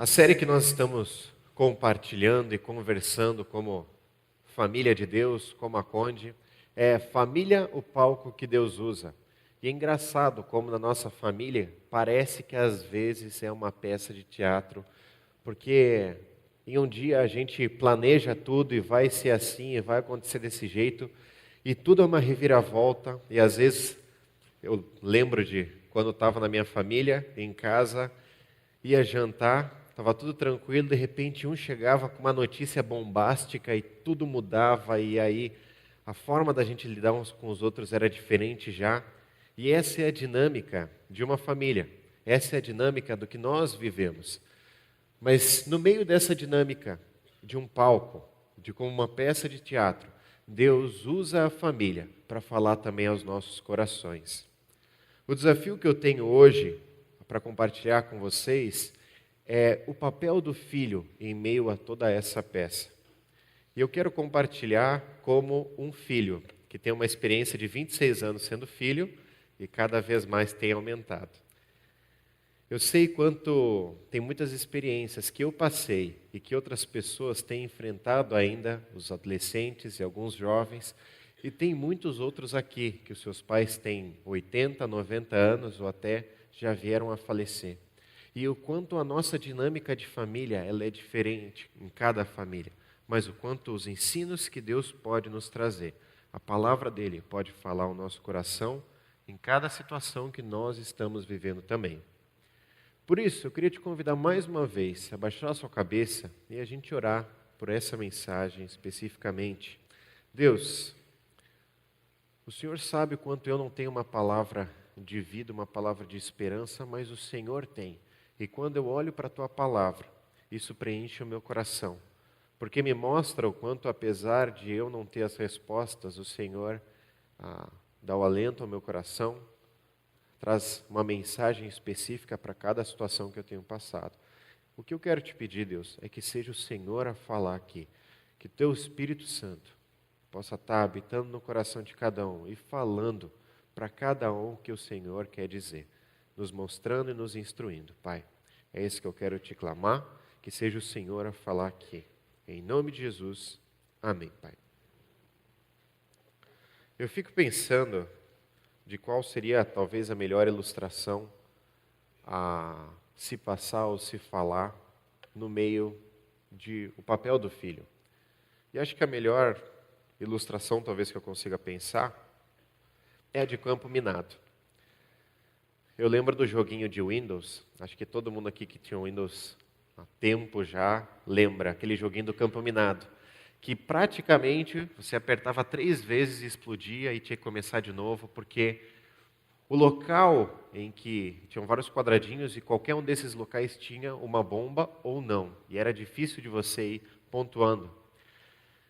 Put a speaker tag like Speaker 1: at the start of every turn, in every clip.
Speaker 1: A série que nós estamos compartilhando e conversando como família de Deus, como a Conde, é Família, o palco que Deus usa. E é engraçado como na nossa família parece que às vezes é uma peça de teatro, porque em um dia a gente planeja tudo e vai ser assim, e vai acontecer desse jeito, e tudo é uma reviravolta, e às vezes eu lembro de quando estava na minha família, em casa, ia jantar, estava tudo tranquilo, de repente um chegava com uma notícia bombástica e tudo mudava, e aí a forma da gente lidar uns com os outros era diferente já. E essa é a dinâmica de uma família, essa é a dinâmica do que nós vivemos. Mas no meio dessa dinâmica de um palco, de como uma peça de teatro, Deus usa a família para falar também aos nossos corações. O desafio que eu tenho hoje para compartilhar com vocês é o papel do filho em meio a toda essa peça. E eu quero compartilhar como um filho que tem uma experiência de 26 anos sendo filho e cada vez mais tem aumentado. Eu sei quanto tem muitas experiências que eu passei e que outras pessoas têm enfrentado ainda, os adolescentes e alguns jovens, e tem muitos outros aqui que os seus pais têm 80, 90 anos ou até já vieram a falecer. E o quanto a nossa dinâmica de família ela é diferente em cada família, mas o quanto os ensinos que Deus pode nos trazer, a palavra dele pode falar ao nosso coração em cada situação que nós estamos vivendo também. Por isso, eu queria te convidar mais uma vez a baixar a sua cabeça e a gente orar por essa mensagem especificamente. Deus, o Senhor sabe o quanto eu não tenho uma palavra de vida, uma palavra de esperança, mas o Senhor tem. E quando eu olho para a Tua palavra, isso preenche o meu coração. Porque me mostra o quanto, apesar de eu não ter as respostas, o Senhor dá o alento ao meu coração, traz uma mensagem específica para cada situação que eu tenho passado. O que eu quero te pedir, Deus, é que seja o Senhor a falar aqui, que o Teu Espírito Santo possa estar habitando no coração de cada um e falando para cada um o que o Senhor quer dizer, nos mostrando e nos instruindo, Pai. É isso que eu quero te clamar, que seja o Senhor a falar aqui. Em nome de Jesus, amém, Pai. Eu fico pensando de qual seria talvez a melhor ilustração a se passar ou se falar no meio de o papel do filho. E acho que a melhor ilustração talvez que eu consiga pensar é a de campo minado. Eu lembro do joguinho de Windows, acho que todo mundo aqui que tinha Windows há tempo já lembra, aquele joguinho do campo minado, que praticamente você apertava 3 vezes e explodia e tinha que começar de novo, porque o local em que tinham vários quadradinhos e qualquer um desses locais tinha uma bomba ou não, e era difícil de você ir pontuando.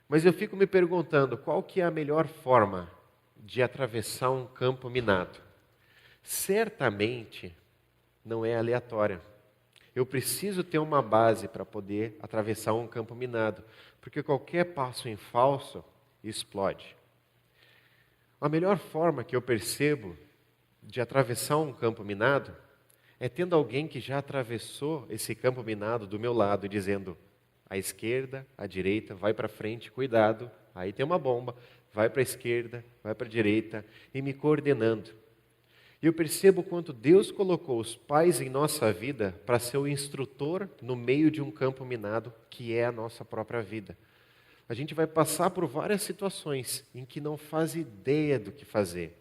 Speaker 1: Mas eu fico me perguntando, qual que é a melhor forma de atravessar um campo minado? Certamente não é aleatória. Eu preciso ter uma base para poder atravessar um campo minado, porque qualquer passo em falso explode. A melhor forma que eu percebo de atravessar um campo minado é tendo alguém que já atravessou esse campo minado do meu lado, dizendo: à esquerda, à direita, vai para frente, cuidado, aí tem uma bomba, vai para a esquerda, vai para a direita, e me coordenando. E eu percebo quanto Deus colocou os pais em nossa vida para ser o instrutor no meio de um campo minado, que é a nossa própria vida. A gente vai passar por várias situações em que não faz ideia do que fazer,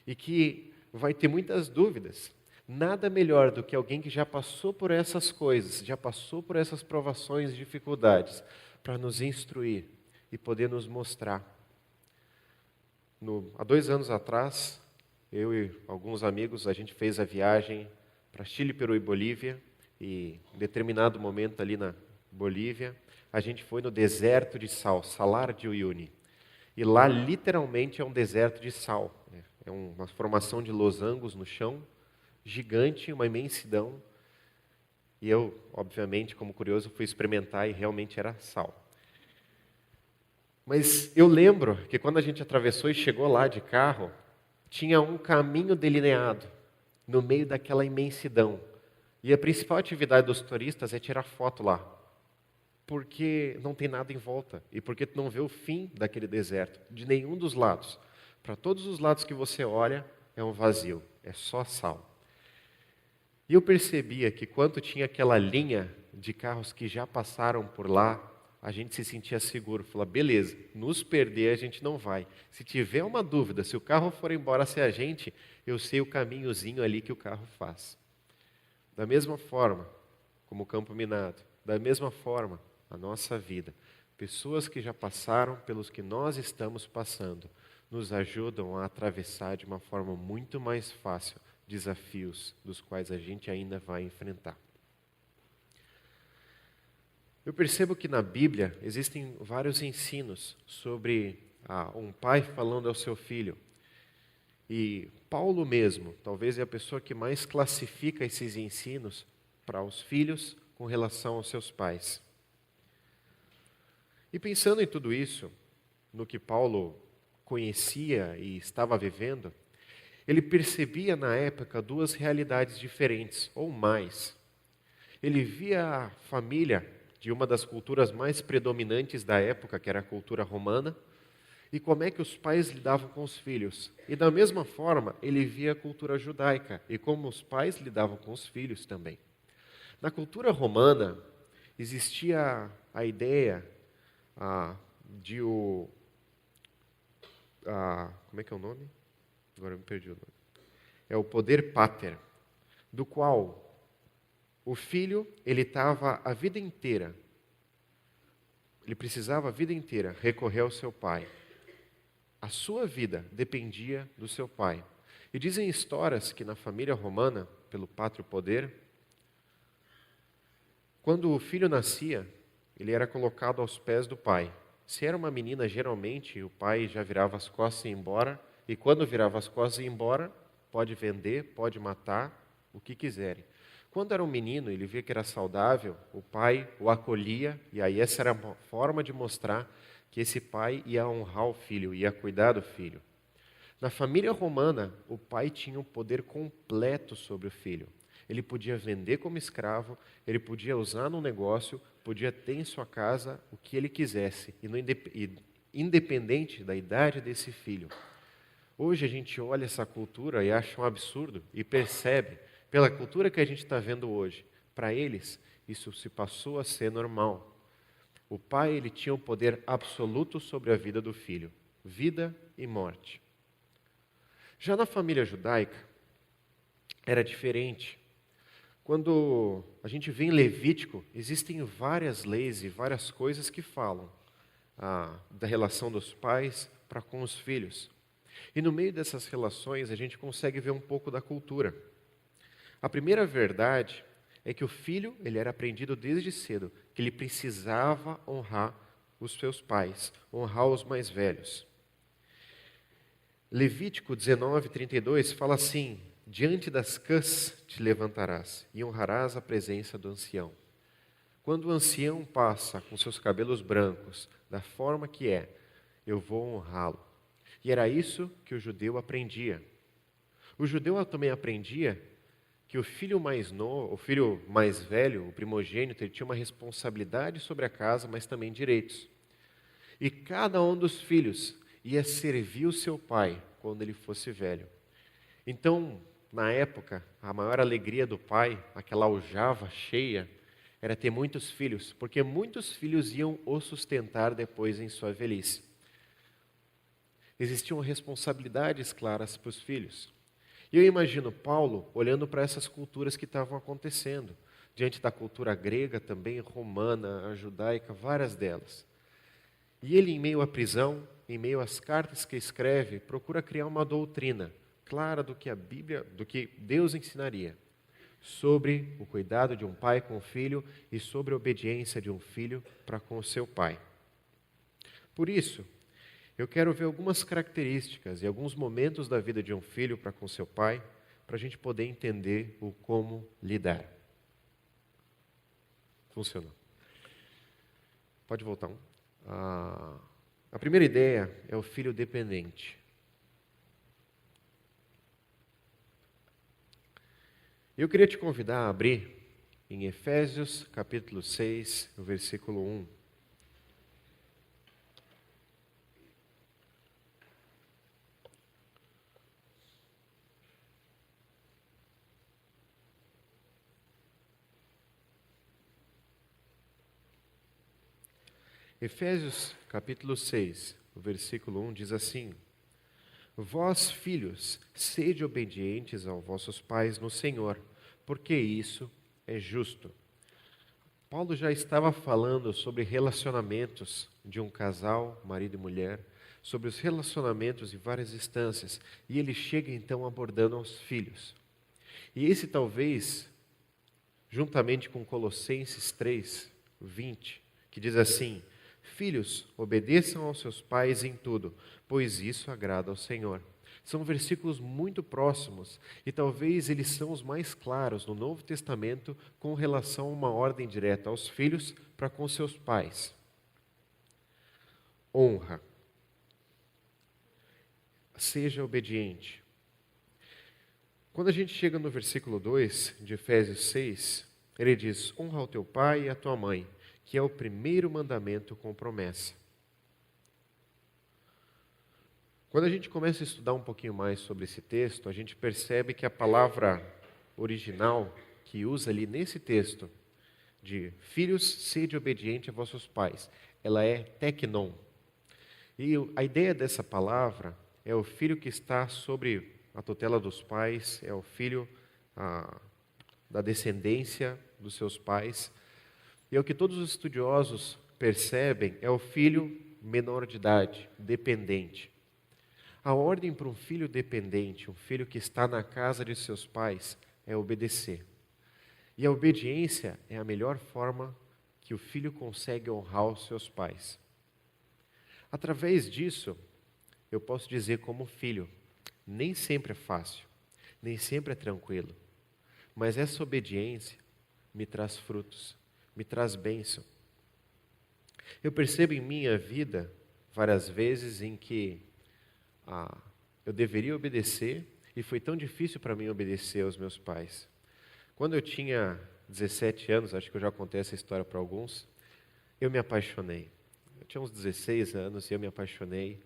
Speaker 1: e que vai ter muitas dúvidas. Nada melhor do que alguém que já passou por essas coisas, já passou por essas provações e dificuldades, para nos instruir e poder nos mostrar. Há 2 anos atrás, eu e alguns amigos, a gente fez a viagem para Chile, Peru e Bolívia, e em determinado momento ali na Bolívia, a gente foi no deserto de sal, Salar de Uyuni. E lá literalmente é um deserto de sal. É uma formação de losangos no chão, gigante, uma imensidão. E eu, obviamente, como curioso, fui experimentar e realmente era sal. Mas eu lembro que quando a gente atravessou e chegou lá de carro, tinha um caminho delineado no meio daquela imensidão. E a principal atividade dos turistas é tirar foto lá, porque não tem nada em volta e porque tu não vê o fim daquele deserto, de nenhum dos lados. Para todos os lados que você olha, é um vazio, é só sal. E eu percebia que quando tinha aquela linha de carros que já passaram por lá, a gente se sentia seguro. Falava, beleza, nos perder a gente não vai. Se tiver uma dúvida, se o carro for embora sem a gente, eu sei o caminhozinho ali que o carro faz. Da mesma forma, como o campo minado, da mesma forma, a nossa vida. Pessoas que já passaram pelos que nós estamos passando, nos ajudam a atravessar de uma forma muito mais fácil desafios dos quais a gente ainda vai enfrentar. Eu percebo que na Bíblia existem vários ensinos sobre um pai falando ao seu filho. E Paulo mesmo, talvez é a pessoa que mais classifica esses ensinos para os filhos com relação aos seus pais. E pensando em tudo isso, no que Paulo conhecia e estava vivendo, ele percebia na época duas realidades diferentes, ou mais. Ele via a família de uma das culturas mais predominantes da época, que era a cultura romana, e como é que os pais lidavam com os filhos. E da mesma forma, ele via a cultura judaica, e como os pais lidavam com os filhos também. Na cultura romana, existia a ideia de o... como é que é o nome? Agora eu me perdi o nome. É o poder pater, do qual o filho, ele estava a vida inteira, ele precisava a vida inteira recorrer ao seu pai. A sua vida dependia do seu pai. E dizem histórias que na família romana, pelo pátrio poder, quando o filho nascia, ele era colocado aos pés do pai. Se era uma menina, geralmente, o pai já virava as costas e ia embora, e quando virava as costas e ia embora, pode vender, pode matar, o que quiserem. Quando era um menino, ele via que era saudável, o pai o acolhia, e aí essa era a forma de mostrar que esse pai ia honrar o filho, ia cuidar do filho. Na família romana, o pai tinha um poder completo sobre o filho. Ele podia vender como escravo, ele podia usar no negócio, podia ter em sua casa o que ele quisesse, independente da idade desse filho. Hoje a gente olha essa cultura e acha um absurdo e percebe, pela cultura que a gente está vendo hoje, para eles isso se passou a ser normal. O pai, ele tinha o poder absoluto sobre a vida do filho, vida e morte. Já na família judaica, era diferente. Quando a gente vê em Levítico, existem várias leis e várias coisas que falam da relação dos pais para com os filhos. E no meio dessas relações, a gente consegue ver um pouco da cultura. A primeira verdade é que o filho, ele era aprendido desde cedo, que ele precisava honrar os seus pais, honrar os mais velhos. Levítico 19:32 fala assim: diante das cãs te levantarás e honrarás a presença do ancião. Quando o ancião passa com seus cabelos brancos, da forma que é, eu vou honrá-lo. E era isso que o judeu aprendia. O judeu também aprendia que o filho mais novo, o filho mais velho, o primogênito, ele tinha uma responsabilidade sobre a casa, mas também direitos. E cada um dos filhos ia servir o seu pai quando ele fosse velho. Então, na época, a maior alegria do pai, aquela aljava cheia, era ter muitos filhos, porque muitos filhos iam o sustentar depois em sua velhice. Existiam responsabilidades claras para os filhos. E eu imagino Paulo olhando para essas culturas que estavam acontecendo, diante da cultura grega também, romana, a judaica, várias delas. E ele, em meio à prisão, em meio às cartas que escreve, procura criar uma doutrina clara do que a Bíblia, do que Deus ensinaria sobre o cuidado de um pai com o filho e sobre a obediência de um filho para com o seu pai. Por isso, eu quero ver algumas características e alguns momentos da vida de um filho para com seu pai, para a gente poder entender o como lidar. Funcionou. Pode voltar um. A primeira ideia é o filho dependente. Eu queria te convidar a abrir em Efésios, capítulo 6, no versículo 1. Efésios, capítulo 6, o versículo 1 diz assim: Vós, filhos, sede obedientes aos vossos pais no Senhor, porque isso é justo. Paulo já estava falando sobre relacionamentos de um casal, marido e mulher, sobre os relacionamentos em várias instâncias, e ele chega então abordando aos filhos. E esse talvez, juntamente com Colossenses 3, 20, que diz assim: Filhos, obedeçam aos seus pais em tudo, pois isso agrada ao Senhor. São versículos muito próximos e talvez eles são os mais claros no Novo Testamento com relação a uma ordem direta aos filhos para com seus pais. Honra. Seja obediente. Quando a gente chega no versículo 2 de Efésios 6, ele diz: honra o teu pai e a tua mãe, que é o primeiro mandamento com promessa. Quando a gente começa a estudar um pouquinho mais sobre esse texto, a gente percebe que a palavra original que usa ali nesse texto, de filhos, sede obediente a vossos pais, ela é teknon. E a ideia dessa palavra é o filho que está sobre a tutela dos pais, é o filho da descendência dos seus pais. E é o que todos os estudiosos percebem, é o filho menor de idade, dependente. A ordem para um filho dependente, um filho que está na casa de seus pais, é obedecer. E a obediência é a melhor forma que o filho consegue honrar os seus pais. Através disso, eu posso dizer como filho, nem sempre é fácil, nem sempre é tranquilo, mas essa obediência me traz frutos, me traz bênção. Eu percebo em minha vida várias vezes em que eu deveria obedecer e foi tão difícil para mim obedecer aos meus pais. Quando eu tinha 17 anos, acho que eu já contei essa história para alguns, eu me apaixonei. Eu tinha uns 16 anos e eu me apaixonei.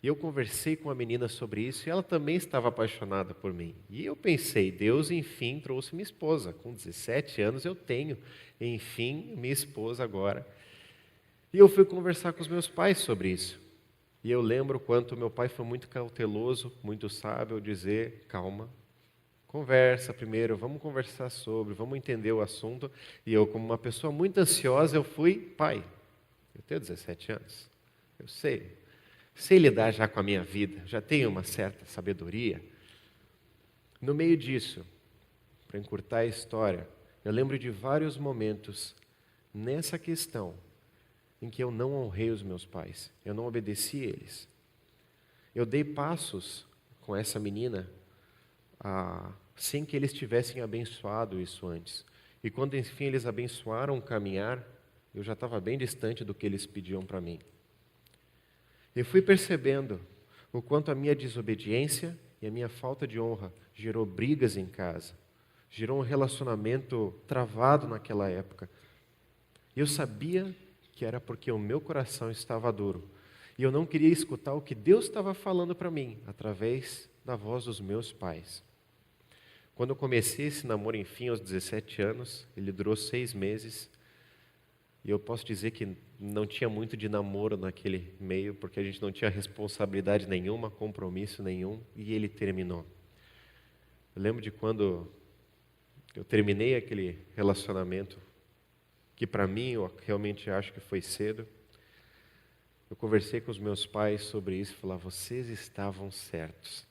Speaker 1: E eu conversei com a menina sobre isso e ela também estava apaixonada por mim. E eu pensei, Deus enfim trouxe minha esposa. Com 17 anos eu tenho, enfim, minha esposa agora. E eu fui conversar com os meus pais sobre isso. E eu lembro quanto meu pai foi muito cauteloso, muito sábio, ao dizer, calma, conversa primeiro, vamos conversar sobre, vamos entender o assunto. E eu, como uma pessoa muito ansiosa, eu fui, pai, eu tenho 17 anos, eu sei lidar já com a minha vida, já tenho uma certa sabedoria. No meio disso, para encurtar a história, eu lembro de vários momentos nessa questão em que eu não honrei os meus pais, eu não obedeci eles. Eu dei passos com essa menina sem que eles tivessem abençoado isso antes. E quando enfim eles abençoaram o caminhar, eu já estava bem distante do que eles pediam para mim. Eu fui percebendo o quanto a minha desobediência e a minha falta de honra gerou brigas em casa, gerou um relacionamento travado naquela época. E eu sabia que era porque o meu coração estava duro. E eu não queria escutar o que Deus estava falando para mim, através da voz dos meus pais. Quando eu comecei esse namoro, enfim, aos 17 anos, ele durou 6 meses. E eu posso dizer que não tinha muito de namoro naquele meio, porque a gente não tinha responsabilidade nenhuma, compromisso nenhum, e ele terminou. Eu lembro de quando eu terminei aquele relacionamento, que para mim eu realmente acho que foi cedo. Eu conversei com os meus pais sobre isso e falei, vocês estavam certos.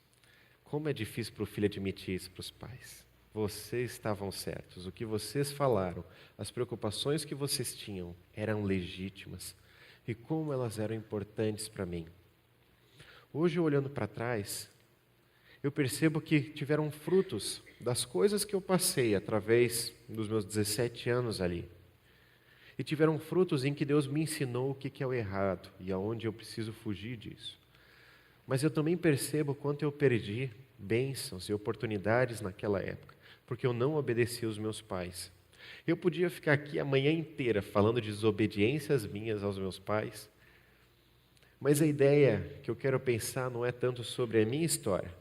Speaker 1: Como é difícil para o filho admitir isso para os pais. Vocês estavam certos. O que vocês falaram, as preocupações que vocês tinham eram legítimas. E como elas eram importantes para mim. Hoje, olhando para trás, eu percebo que tiveram frutos das coisas que eu passei através dos meus 17 anos ali. E tiveram frutos em que Deus me ensinou o que é o errado e aonde eu preciso fugir disso. Mas eu também percebo quanto eu perdi bênçãos e oportunidades naquela época, porque eu não obedeci aos meus pais. Eu podia ficar aqui a manhã inteira falando de desobediências minhas aos meus pais, mas a ideia que eu quero pensar não é tanto sobre a minha história,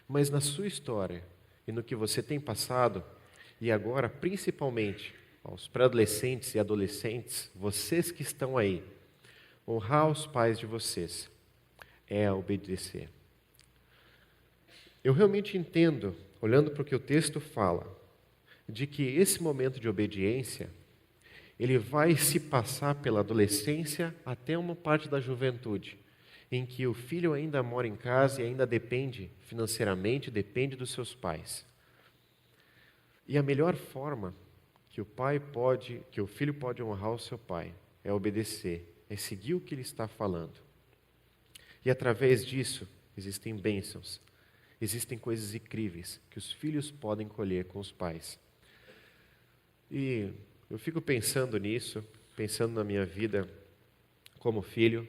Speaker 1: mas na sua história e no que você tem passado, e agora, principalmente, aos pré-adolescentes e adolescentes, vocês que estão aí, honrar os pais de vocês é obedecer. Eu realmente entendo, olhando para o que o texto fala, de que esse momento de obediência, ele vai se passar pela adolescência até uma parte da juventude, em que o filho ainda mora em casa e ainda depende financeiramente, depende dos seus pais. E a melhor forma que o filho pode honrar o seu pai é obedecer, é seguir o que ele está falando. E através disso existem bênçãos, existem coisas incríveis que os filhos podem colher com os pais. E eu fico pensando nisso, pensando na minha vida como filho,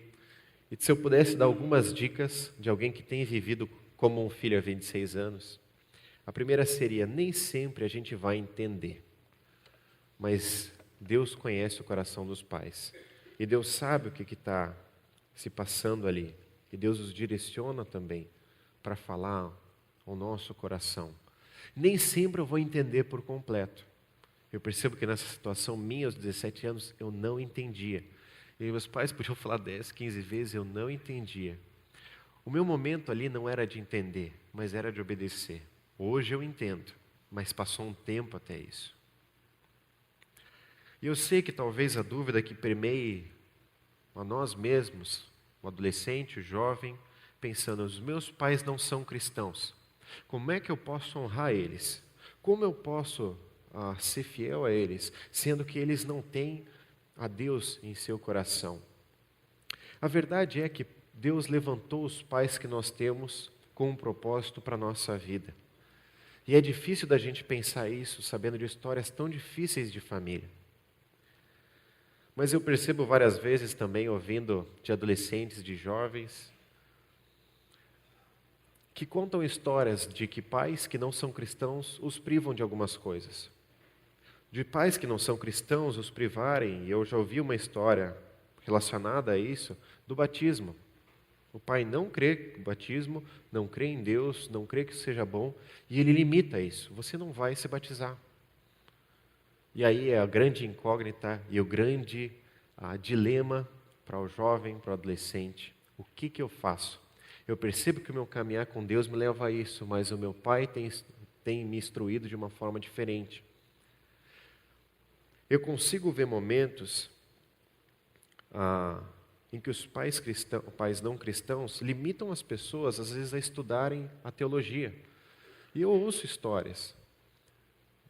Speaker 1: e se eu pudesse dar algumas dicas de alguém que tem vivido como um filho há 26 anos, a primeira seria: nem sempre a gente vai entender, mas Deus conhece o coração dos pais, e Deus sabe o que está se passando ali, e Deus os direciona também para falar ao nosso coração. Nem sempre eu vou entender por completo. Eu percebo que nessa situação minha, aos 17 anos, eu não entendia. E meus pais podiam falar 10, 15 vezes, eu não entendia. O meu momento ali não era de entender, mas era de obedecer. Hoje eu entendo, mas passou um tempo até isso. E eu sei que talvez a dúvida que permeie a nós mesmos, o adolescente, o jovem, pensando: os meus pais não são cristãos, como é que eu posso honrar eles? Como eu posso ser fiel a eles, sendo que eles não têm a Deus em seu coração? A verdade é que Deus levantou os pais que nós temos com um propósito para a nossa vida. E é difícil da gente pensar isso sabendo de histórias tão difíceis de família. Mas eu percebo várias vezes também, ouvindo de adolescentes, de jovens, que contam histórias de que pais que não são cristãos os privam de algumas coisas. De pais que não são cristãos os privarem, e eu já ouvi uma história relacionada a isso, do batismo. O pai não crê no batismo, não crê em Deus, não crê que isso seja bom, e ele limita isso: você não vai se batizar. E aí é a grande incógnita e o grande dilema para o jovem, para o adolescente: o que eu faço? Eu percebo que o meu caminhar com Deus me leva a isso, mas o meu pai tem me instruído de uma forma diferente. Eu consigo ver momentos em que os pais não cristãos limitam as pessoas, às vezes, a estudarem a teologia. E eu ouço histórias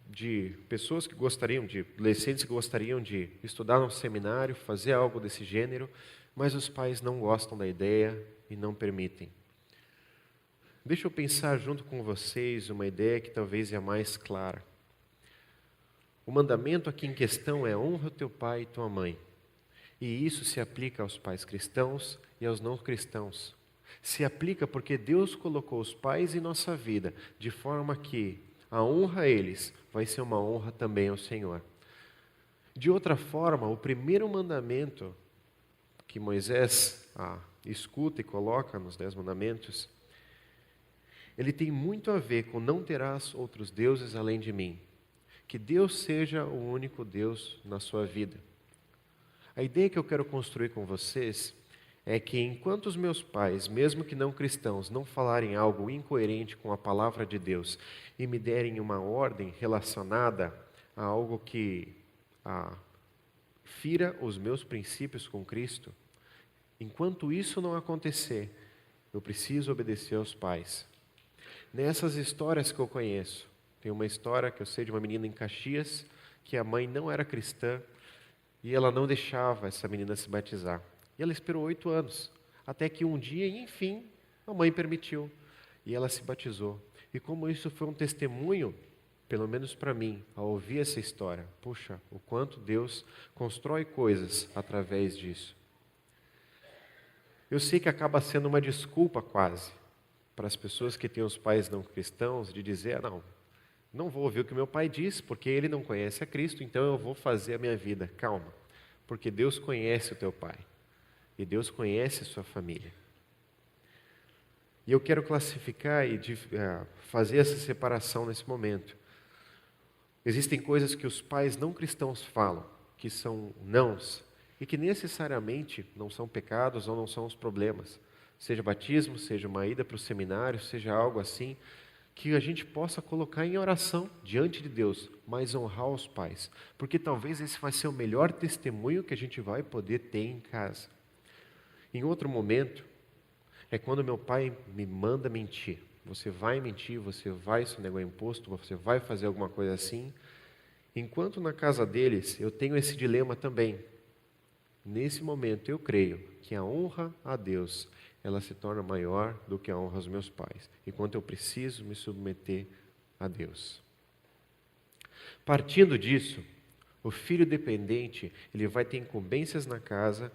Speaker 1: de pessoas que gostariam, de adolescentes que gostariam de estudar num seminário, fazer algo desse gênero, mas os pais não gostam da ideia e não permitem. Deixa eu pensar junto com vocês uma ideia que talvez é a mais clara. O mandamento aqui em questão é: honra o teu pai e tua mãe. E isso se aplica aos pais cristãos e aos não cristãos. Se aplica porque Deus colocou os pais em nossa vida de forma que a honra a eles vai ser uma honra também ao Senhor. De outra forma, o primeiro mandamento que Moisés escuta e coloca nos 10 mandamentos, ele tem muito a ver com: não terás outros deuses além de mim. Que Deus seja o único Deus na sua vida. A ideia que eu quero construir com vocês é que enquanto os meus pais, mesmo que não cristãos, não falarem algo incoerente com a palavra de Deus e me derem uma ordem relacionada a algo que fira os meus princípios com Cristo, enquanto isso não acontecer, eu preciso obedecer aos pais. Nessas histórias que eu conheço, tem uma história que eu sei de uma menina em Caxias, que a mãe não era cristã, e ela não deixava essa menina se batizar. E ela esperou 8 anos, até que um dia, enfim, a mãe permitiu, e ela se batizou. E como isso foi um testemunho, pelo menos para mim, ao ouvir essa história, puxa, o quanto Deus constrói coisas através disso. Eu sei que acaba sendo uma desculpa quase, para as pessoas que têm os pais não cristãos, de dizer: não, Não vou ouvir o que meu pai diz, porque ele não conhece a Cristo, então eu vou fazer a minha vida. Calma, porque Deus conhece o teu pai e Deus conhece a sua família. E eu quero classificar e fazer essa separação nesse momento. Existem coisas que os pais não cristãos falam, que são nãos, e que necessariamente não são pecados ou não são os problemas. Seja batismo, seja uma ida para o seminário, seja algo assim, que a gente possa colocar em oração diante de Deus, mas honrar os pais. Porque talvez esse vai ser o melhor testemunho que a gente vai poder ter em casa. Em outro momento, é quando meu pai me manda mentir. Você vai mentir, você vai sonegar imposto, você vai fazer alguma coisa assim. Enquanto na casa deles eu tenho esse dilema também. Nesse momento eu creio que a honra a Deus, ela se torna maior do que a honra aos meus pais. Enquanto eu preciso me submeter a Deus. Partindo disso, o filho dependente, ele vai ter incumbências na casa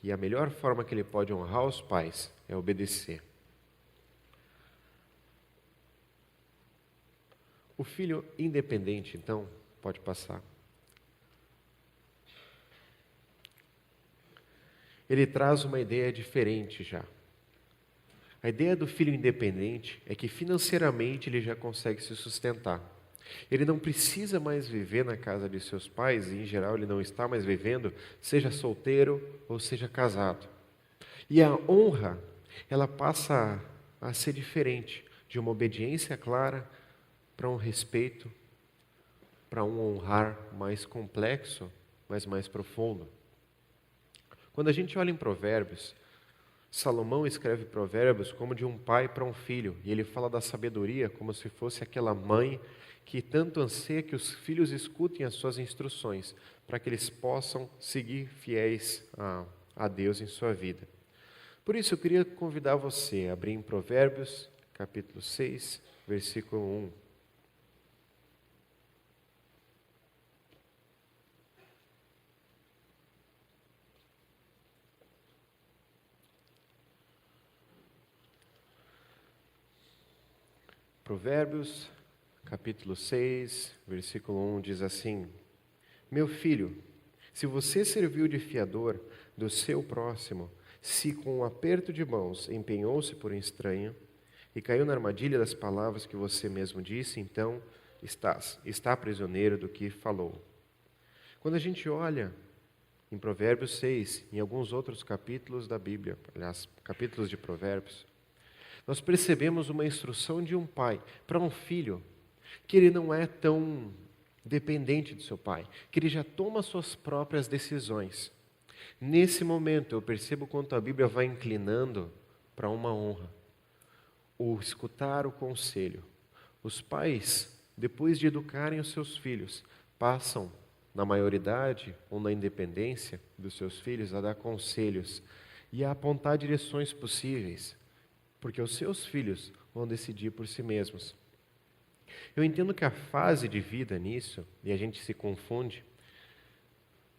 Speaker 1: e a melhor forma que ele pode honrar os pais é obedecer. O filho independente, então, pode passar. Ele traz uma ideia diferente já. A ideia do filho independente é que financeiramente ele já consegue se sustentar. Ele não precisa mais viver na casa de seus pais, e em geral ele não está mais vivendo, seja solteiro ou seja casado. E a honra, ela passa a ser diferente, de uma obediência clara para um respeito, para um honrar mais complexo, mas mais profundo. Quando a gente olha em Provérbios, Salomão escreve Provérbios como de um pai para um filho, e ele fala da sabedoria como se fosse aquela mãe que tanto anseia que os filhos escutem as suas instruções, para que eles possam seguir fiéis a Deus em sua vida. Por isso eu queria convidar você a abrir em Provérbios, capítulo 6, versículo 1. Provérbios, capítulo 6, versículo 1 diz assim: Meu filho, se você serviu de fiador do seu próximo, se com um aperto de mãos empenhou-se por um estranho e caiu na armadilha das palavras que você mesmo disse, então está prisioneiro do que falou. Quando a gente olha em Provérbios 6, em alguns outros capítulos da Bíblia, aliás, capítulos de Provérbios, nós percebemos uma instrução de um pai para um filho, que ele não é tão dependente do seu pai, que ele já toma suas próprias decisões. Nesse momento eu percebo quanto a Bíblia vai inclinando para uma honra, o escutar o conselho. Os pais, depois de educarem os seus filhos, passam na maioridade ou na independência dos seus filhos a dar conselhos e a apontar direções possíveis, porque os seus filhos vão decidir por si mesmos. Eu entendo que a fase de vida nisso, e a gente se confunde,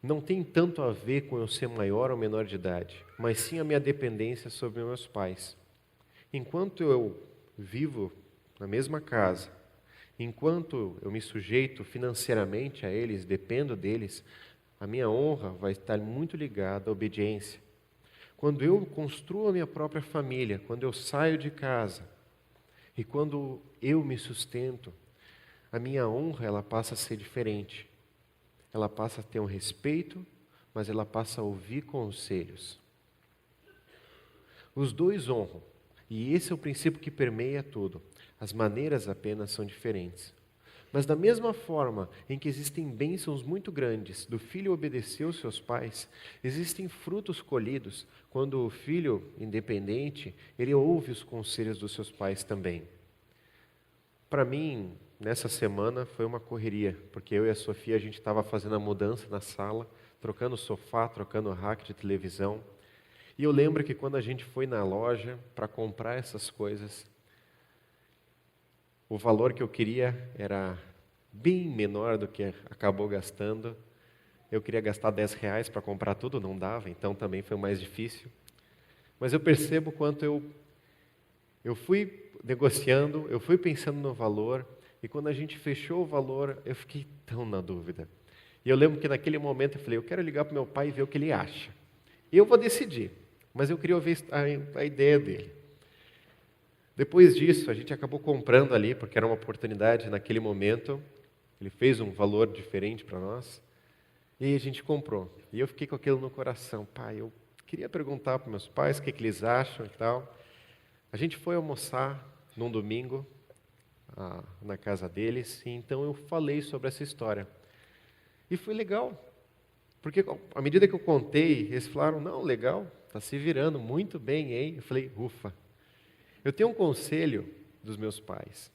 Speaker 1: não tem tanto a ver com eu ser maior ou menor de idade, mas sim a minha dependência sobre meus pais. Enquanto eu vivo na mesma casa, enquanto eu me sujeito financeiramente a eles, dependo deles, a minha honra vai estar muito ligada à obediência. Quando eu construo a minha própria família, quando eu saio de casa e quando eu me sustento, a minha honra ela passa a ser diferente. Ela passa a ter um respeito, mas ela passa a ouvir conselhos. Os dois honram, e esse é o princípio que permeia tudo. As maneiras apenas são diferentes. Mas da mesma forma em que existem bênçãos muito grandes do filho obedecer aos seus pais, existem frutos colhidos quando o filho independente, ele ouve os conselhos dos seus pais também. Para mim, nessa semana foi uma correria, porque eu e a Sofia, a gente estava fazendo a mudança na sala, trocando sofá, trocando rack de televisão. E eu lembro que quando a gente foi na loja para comprar essas coisas, o valor que eu queria era bem menor do que acabou gastando. Eu queria gastar R$ 10 para comprar tudo, não dava, então também foi mais difícil. Mas eu percebo quanto eu fui negociando, eu fui pensando no valor, E quando a gente fechou o valor, eu fiquei tão na dúvida. E eu lembro que naquele momento eu falei, eu quero ligar para meu pai e ver o que ele acha. Eu vou decidir, mas eu queria ouvir a ideia dele. Depois disso, a gente acabou comprando ali, porque era uma oportunidade naquele momento. Ele fez um valor diferente para nós. E aí a gente comprou. E eu fiquei com aquilo no coração. Pai, eu queria perguntar para meus pais o que eles acham e tal. A gente foi almoçar num domingo na casa deles. E então eu falei sobre essa história. E foi legal. Porque à medida que eu contei, eles falaram, não, legal, está se virando muito bem, hein? Eu falei, ufa. Eu tenho um conselho dos meus pais.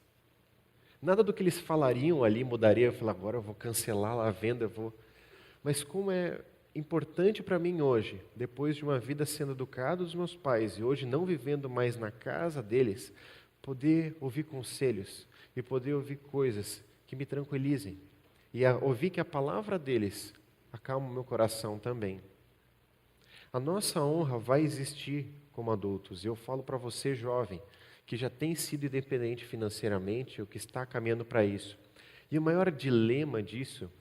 Speaker 1: Nada do que eles falariam ali mudaria. Eu falei, agora eu vou cancelar a venda, eu vou... Mas como é importante para mim hoje, depois de uma vida sendo educado dos meus pais e hoje não vivendo mais na casa deles, poder ouvir conselhos e poder ouvir coisas que me tranquilizem. E ouvir que a palavra deles acalma o meu coração também. A nossa honra vai existir como adultos. Eu falo para você, jovem, que já tem sido independente financeiramente ou que está caminhando para isso. E o maior dilema disso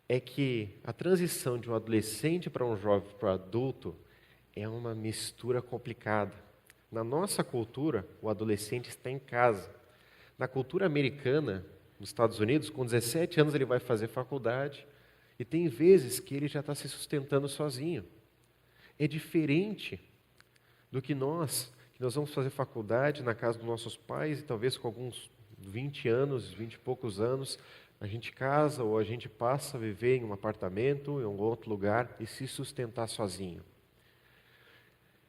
Speaker 1: é que a transição de um adolescente para um jovem para um adulto é uma mistura complicada. Na nossa cultura, o adolescente está em casa. Na cultura americana, nos Estados Unidos, com 17 anos ele vai fazer faculdade e tem vezes que ele já está se sustentando sozinho. É diferente do que nós vamos fazer faculdade na casa dos nossos pais e talvez com alguns 20 anos, 20 e poucos anos, a gente casa ou a gente passa a viver em um apartamento, em um outro lugar e se sustentar sozinho.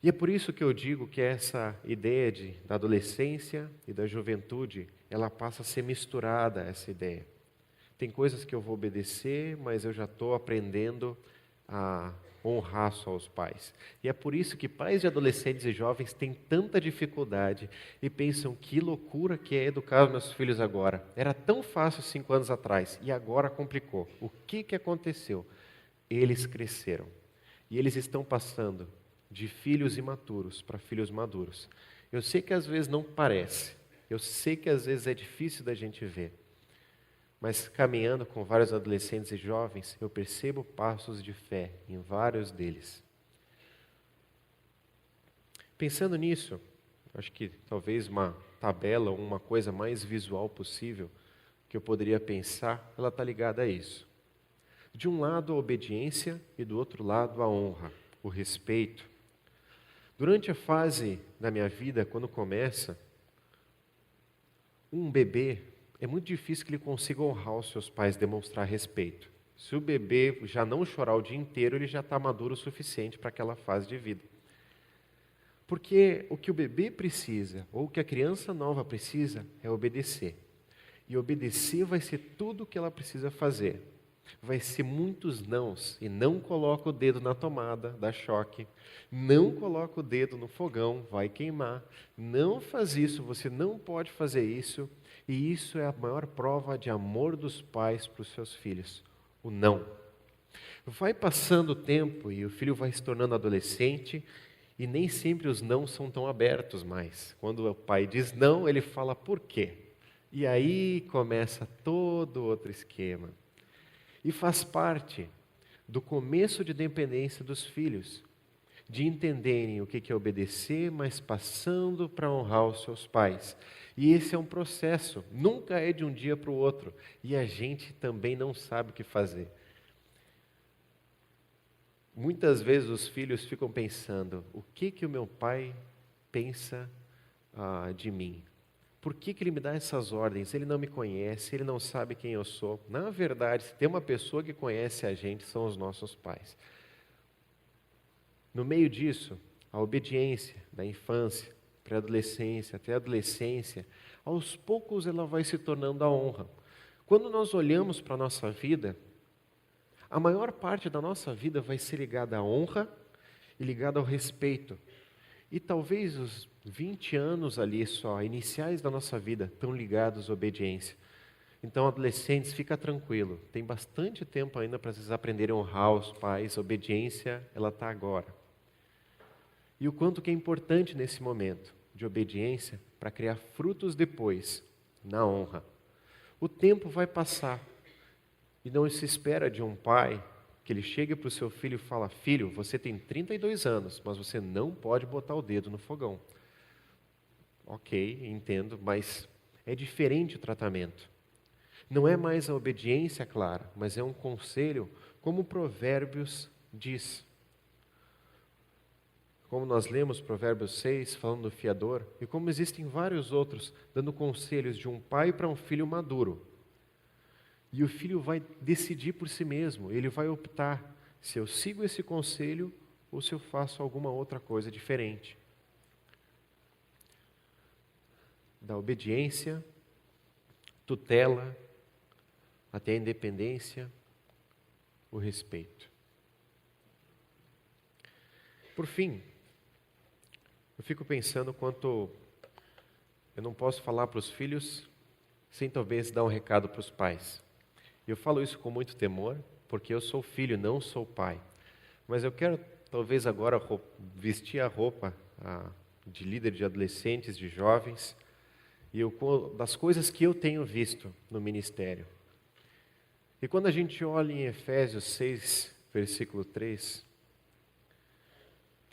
Speaker 1: E é por isso que eu digo que essa ideia da adolescência e da juventude, ela passa a ser misturada, essa ideia. Tem coisas que eu vou obedecer, mas eu já estou aprendendo a honrar só os pais. E é por isso que pais de adolescentes e jovens têm tanta dificuldade e pensam que loucura que é educar os meus filhos agora. Era tão fácil 5 anos atrás e agora complicou. O que aconteceu? Eles cresceram e eles estão passando de filhos imaturos para filhos maduros. Eu sei que às vezes não parece, eu sei que às vezes é difícil da gente ver, mas caminhando com vários adolescentes e jovens, eu percebo passos de fé em vários deles. Pensando nisso, acho que talvez uma tabela ou uma coisa mais visual possível que eu poderia pensar, ela está ligada a isso. De um lado a obediência e do outro lado a honra, o respeito. Durante a fase da minha vida, quando começa, um bebê, é muito difícil que ele consiga honrar os seus pais, demonstrar respeito. Se o bebê já não chorar o dia inteiro, ele já está maduro o suficiente para aquela fase de vida. Porque o que o bebê precisa, ou o que a criança nova precisa, é obedecer. E obedecer vai ser tudo o que ela precisa fazer. Vai ser muitos nãos, e não coloca o dedo na tomada, dá choque. Não coloca o dedo no fogão, vai queimar. Não faz isso, você não pode fazer isso. E isso é a maior prova de amor dos pais para os seus filhos, o não. Vai passando o tempo e o filho vai se tornando adolescente e nem sempre os não são tão abertos mais. Quando o pai diz não, ele fala por quê? E aí começa todo outro esquema. E faz parte do começo de dependência dos filhos, de entenderem o que é obedecer, mas passando para honrar os seus pais. E esse é um processo, nunca é de um dia para o outro. E a gente também não sabe o que fazer. Muitas vezes os filhos ficam pensando, o que o meu pai pensa de mim? Por que ele me dá essas ordens? Ele não me conhece, ele não sabe quem eu sou. Na verdade, se tem uma pessoa que conhece a gente, são os nossos pais. No meio disso, a obediência da infância, pré-adolescência, até a adolescência, aos poucos ela vai se tornando a honra. Quando nós olhamos para a nossa vida, a maior parte da nossa vida vai ser ligada à honra e ligada ao respeito. E talvez os 20 anos ali só, iniciais da nossa vida, estão ligados à obediência. Então, adolescentes, fica tranquilo. Tem bastante tempo ainda para vocês aprenderem a honrar os pais. A obediência, ela está agora. E o quanto que é importante nesse momento de obediência para criar frutos depois, na honra. O tempo vai passar e não se espera de um pai que ele chegue para o seu filho e fala: filho, você tem 32 anos, mas você não pode botar o dedo no fogão. Ok, entendo, mas é diferente o tratamento. Não é mais a obediência clara, mas é um conselho, como Provérbios diz. Como nós lemos Provérbios 6, falando do fiador, e como existem vários outros, dando conselhos de um pai para um filho maduro. E o filho vai decidir por si mesmo, ele vai optar se eu sigo esse conselho ou se eu faço alguma outra coisa diferente. Da obediência, tutela, até a independência, o respeito. Por fim, eu fico pensando quanto eu não posso falar para os filhos sem talvez dar um recado para os pais. Eu falo isso com muito temor, porque eu sou filho, não sou pai. Mas eu quero talvez agora vestir a roupa de líder de adolescentes, de jovens, e das coisas que eu tenho visto no ministério. E quando a gente olha em Efésios 6, versículo 3,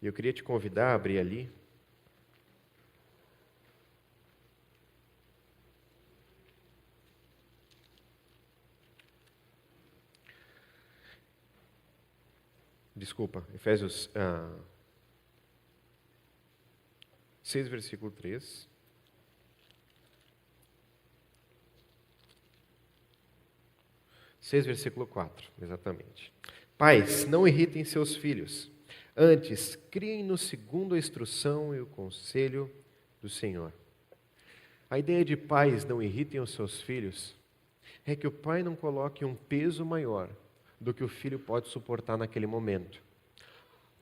Speaker 1: eu queria te convidar a abrir ali. Desculpa, Efésios 6, versículo 3. Versículo 4, exatamente. Pais, não irritem seus filhos, antes criem-nos segundo a instrução e o conselho do Senhor. A ideia de pais não irritem os seus filhos é que o pai não coloque um peso maior do que o filho pode suportar naquele momento.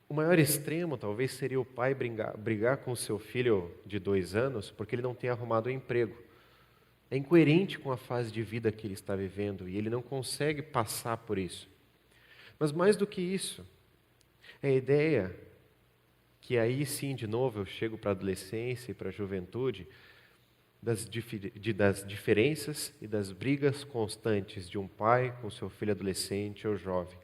Speaker 1: O maior extremo talvez seria o pai brigar com o seu filho de 2 anos porque ele não tem arrumado um emprego. É incoerente com a fase de vida que ele está vivendo e ele não consegue passar por isso. Mas mais do que isso, é a ideia que aí sim, de novo, eu chego para a adolescência e para a juventude, das diferenças e das brigas constantes de um pai com seu filho adolescente ou jovem.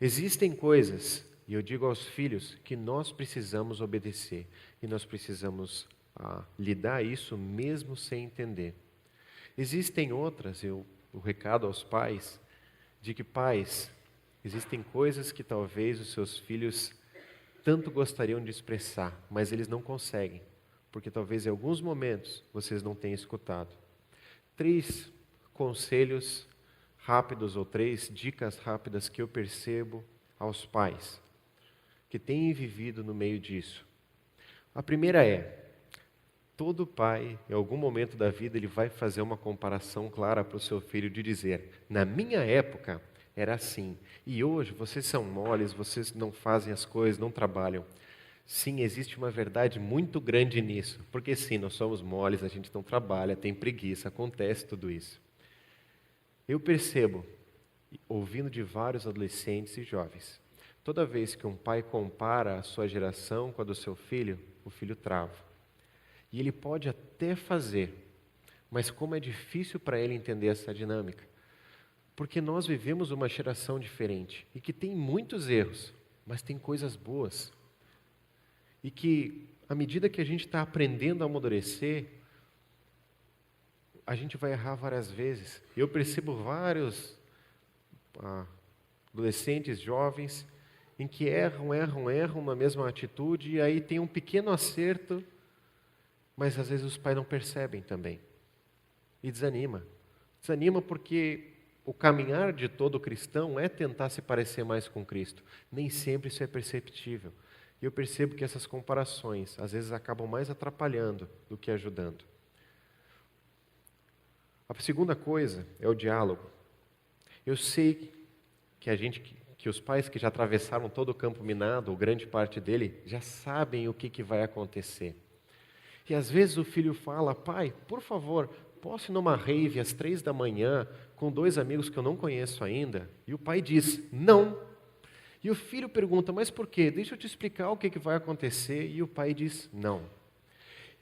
Speaker 1: Existem coisas, e eu digo aos filhos, que nós precisamos obedecer e nós precisamos lidar isso mesmo sem entender. Existem outras, o recado aos pais, de que pais, existem coisas que talvez os seus filhos tanto gostariam de expressar, mas eles não conseguem, porque talvez em alguns momentos vocês não tenham escutado. 3 conselhos rápidos ou 3 dicas rápidas que eu percebo aos pais que têm vivido no meio disso. A primeira é: todo pai, em algum momento da vida, ele vai fazer uma comparação clara para o seu filho de dizer: na minha época era assim, e hoje vocês são moles, vocês não fazem as coisas, não trabalham. Sim, existe uma verdade muito grande nisso, porque sim, nós somos moles, a gente não trabalha, tem preguiça, acontece tudo isso. Eu percebo, ouvindo de vários adolescentes e jovens, toda vez que um pai compara a sua geração com a do seu filho, o filho trava. E ele pode até fazer, mas como é difícil para ele entender essa dinâmica. Porque nós vivemos uma geração diferente e que tem muitos erros, mas tem coisas boas. E que, à medida que a gente está aprendendo a amadurecer, a gente vai errar várias vezes. Eu percebo vários adolescentes, jovens, em que erram na mesma atitude, e aí tem um pequeno acerto, mas às vezes os pais não percebem também. E desanima. Desanima porque o caminhar de todo cristão é tentar se parecer mais com Cristo. Nem sempre isso é perceptível. E eu percebo que essas comparações, às vezes, acabam mais atrapalhando do que ajudando. A segunda coisa é o diálogo. Eu sei que os pais que já atravessaram todo o campo minado, ou grande parte dele, já sabem o que vai acontecer. E às vezes o filho fala: pai, por favor, posso ir numa rave às 3 da manhã com 2 amigos que eu não conheço ainda? E o pai diz: não. E o filho pergunta: mas por quê? Deixa eu te explicar o que vai acontecer. E o pai diz: não.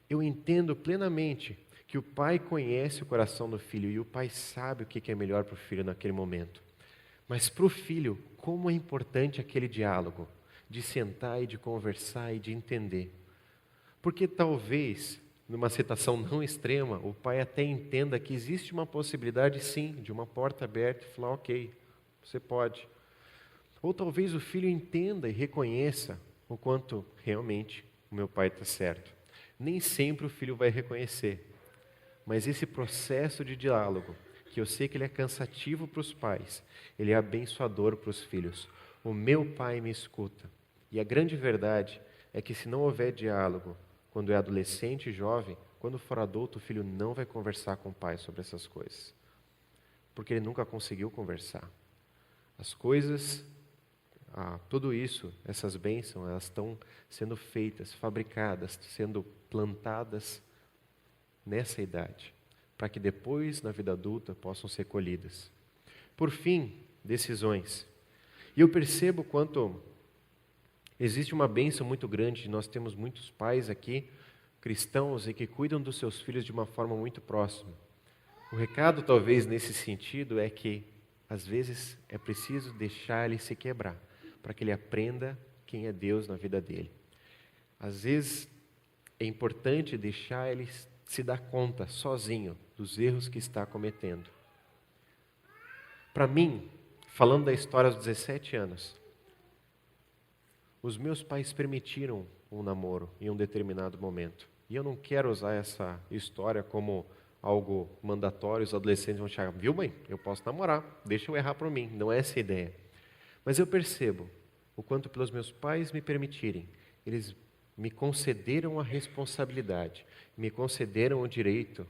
Speaker 1: Eu entendo plenamente que o pai conhece o coração do filho e o pai sabe o que é melhor para o filho naquele momento. Mas para o filho, como é importante aquele diálogo, de sentar e de conversar e de entender. Porque talvez, numa situação não extrema, o pai até entenda que existe uma possibilidade, sim, de uma porta aberta e falar, ok, você pode. Ou talvez o filho entenda e reconheça o quanto realmente o meu pai está certo. Nem sempre o filho vai reconhecer, mas esse processo de diálogo, que eu sei que ele é cansativo para os pais, ele é abençoador para os filhos. O meu pai me escuta. E a grande verdade é que se não houver diálogo, quando é adolescente e jovem, quando for adulto, o filho não vai conversar com o pai sobre essas coisas. Porque ele nunca conseguiu conversar. As coisas, tudo isso, essas bênçãos, elas estão sendo feitas, fabricadas, sendo plantadas nessa idade, para que depois, na vida adulta, possam ser colhidas. Por fim, decisões. E eu percebo quanto existe uma bênção muito grande, nós temos muitos pais aqui, cristãos, e que cuidam dos seus filhos de uma forma muito próxima. O recado, talvez, nesse sentido, é que, às vezes, é preciso deixar ele se quebrar, para que ele aprenda quem é Deus na vida dele. Às vezes, é importante deixar ele se dar conta, sozinho, dos erros que está cometendo. Para mim, falando da história aos 17 anos, os meus pais permitiram um namoro em um determinado momento. E eu não quero usar essa história como algo mandatório, os adolescentes vão chegar, viu mãe, eu posso namorar, deixa eu errar por mim, não é essa a ideia. Mas eu percebo o quanto pelos meus pais me permitirem, eles me concederam a responsabilidade, me concederam o direito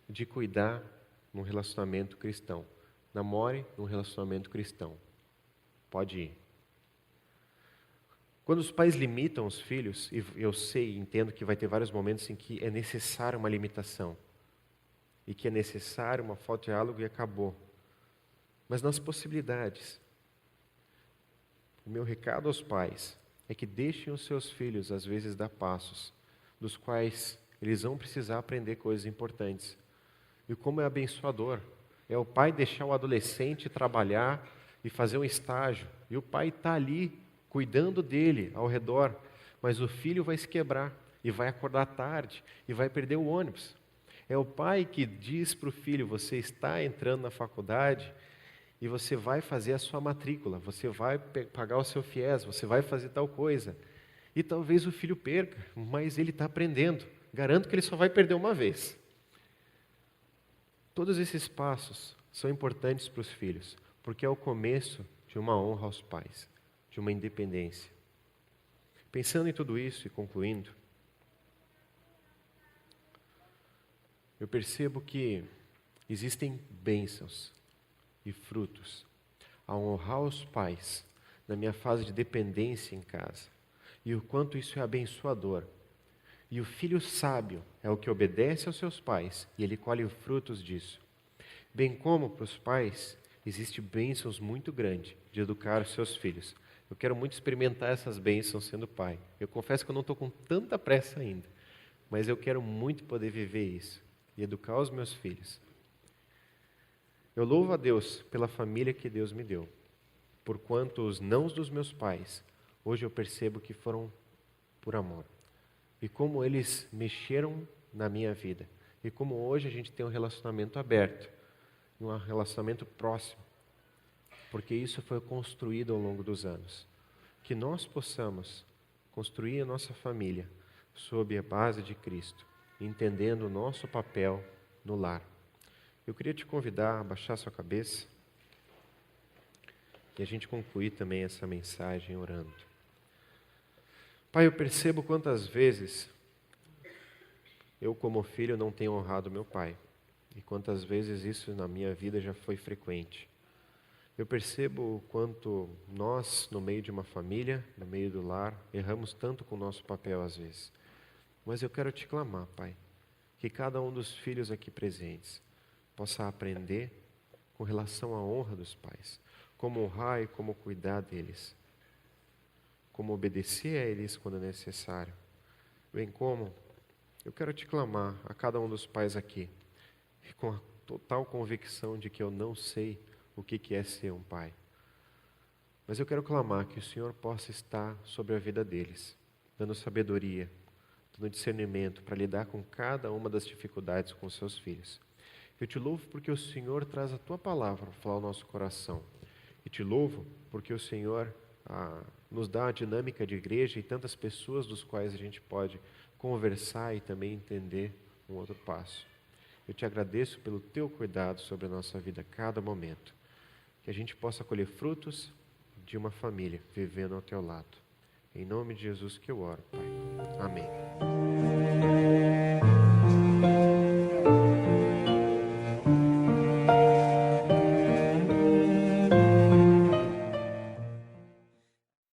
Speaker 1: de cuidar num relacionamento cristão. Namore num relacionamento cristão. Pode ir. Quando os pais limitam os filhos, e eu sei e entendo que vai ter vários momentos em que é necessária uma limitação, e que é necessário uma falta de diálogo e acabou. Mas nas possibilidades, o meu recado aos pais é que deixem os seus filhos, às vezes, dar passos, dos quais eles vão precisar aprender coisas importantes. E como é abençoador, é o pai deixar o adolescente trabalhar e fazer um estágio, e o pai está ali, cuidando dele, ao redor, mas o filho vai se quebrar, e vai acordar tarde, e vai perder o ônibus. É o pai que diz para o filho, você está entrando na faculdade, e você vai fazer a sua matrícula, você vai pagar o seu FIES, você vai fazer tal coisa. E talvez o filho perca, mas ele está aprendendo. Garanto que ele só vai perder uma vez. Todos esses passos são importantes para os filhos, porque é o começo de uma honra aos pais, de uma independência. Pensando em tudo isso e concluindo, eu percebo que existem bênçãos e frutos ao honrar os pais na minha fase de dependência em casa, e o quanto isso é abençoador. E o filho sábio é o que obedece aos seus pais, e ele colhe os frutos disso. Bem como para os pais, existe bênçãos muito grandes de educar os seus filhos. Eu quero muito experimentar essas bênçãos sendo pai. Eu confesso que eu não estou com tanta pressa ainda, mas eu quero muito poder viver isso e educar os meus filhos. Eu louvo a Deus pela família que Deus me deu, porquanto os nãos dos meus pais, hoje eu percebo que foram por amor. E como eles mexeram na minha vida. E como hoje a gente tem um relacionamento aberto, um relacionamento próximo, porque isso foi construído ao longo dos anos. Que nós possamos construir a nossa família sob a base de Cristo, entendendo o nosso papel no lar. Eu queria te convidar a baixar sua cabeça e a gente concluir também essa mensagem orando. Pai, eu percebo quantas vezes eu, como filho, não tenho honrado meu pai. E quantas vezes isso na minha vida já foi frequente. Eu percebo o quanto nós, no meio de uma família, no meio do lar, erramos tanto com o nosso papel às vezes. Mas eu quero te clamar, Pai, que cada um dos filhos aqui presentes possa aprender com relação à honra dos pais, como honrar e como cuidar deles, como obedecer a eles quando necessário, bem como Eu quero te clamar a cada um dos pais aqui, com a total convicção de que eu não sei o que é ser um pai. Mas eu quero clamar que o Senhor possa estar sobre a vida deles, dando sabedoria, dando discernimento para lidar com cada uma das dificuldades com seus filhos. Eu te louvo porque o Senhor traz a Tua palavra para falar ao nosso coração. E te louvo porque o Senhor nos dá a dinâmica de igreja e tantas pessoas dos quais a gente pode conversar e também entender um outro passo. Eu te agradeço pelo Teu cuidado sobre a nossa vida a cada momento. Que a gente possa colher frutos de uma família vivendo ao Teu lado. Em nome de Jesus que eu oro, Pai. Amém.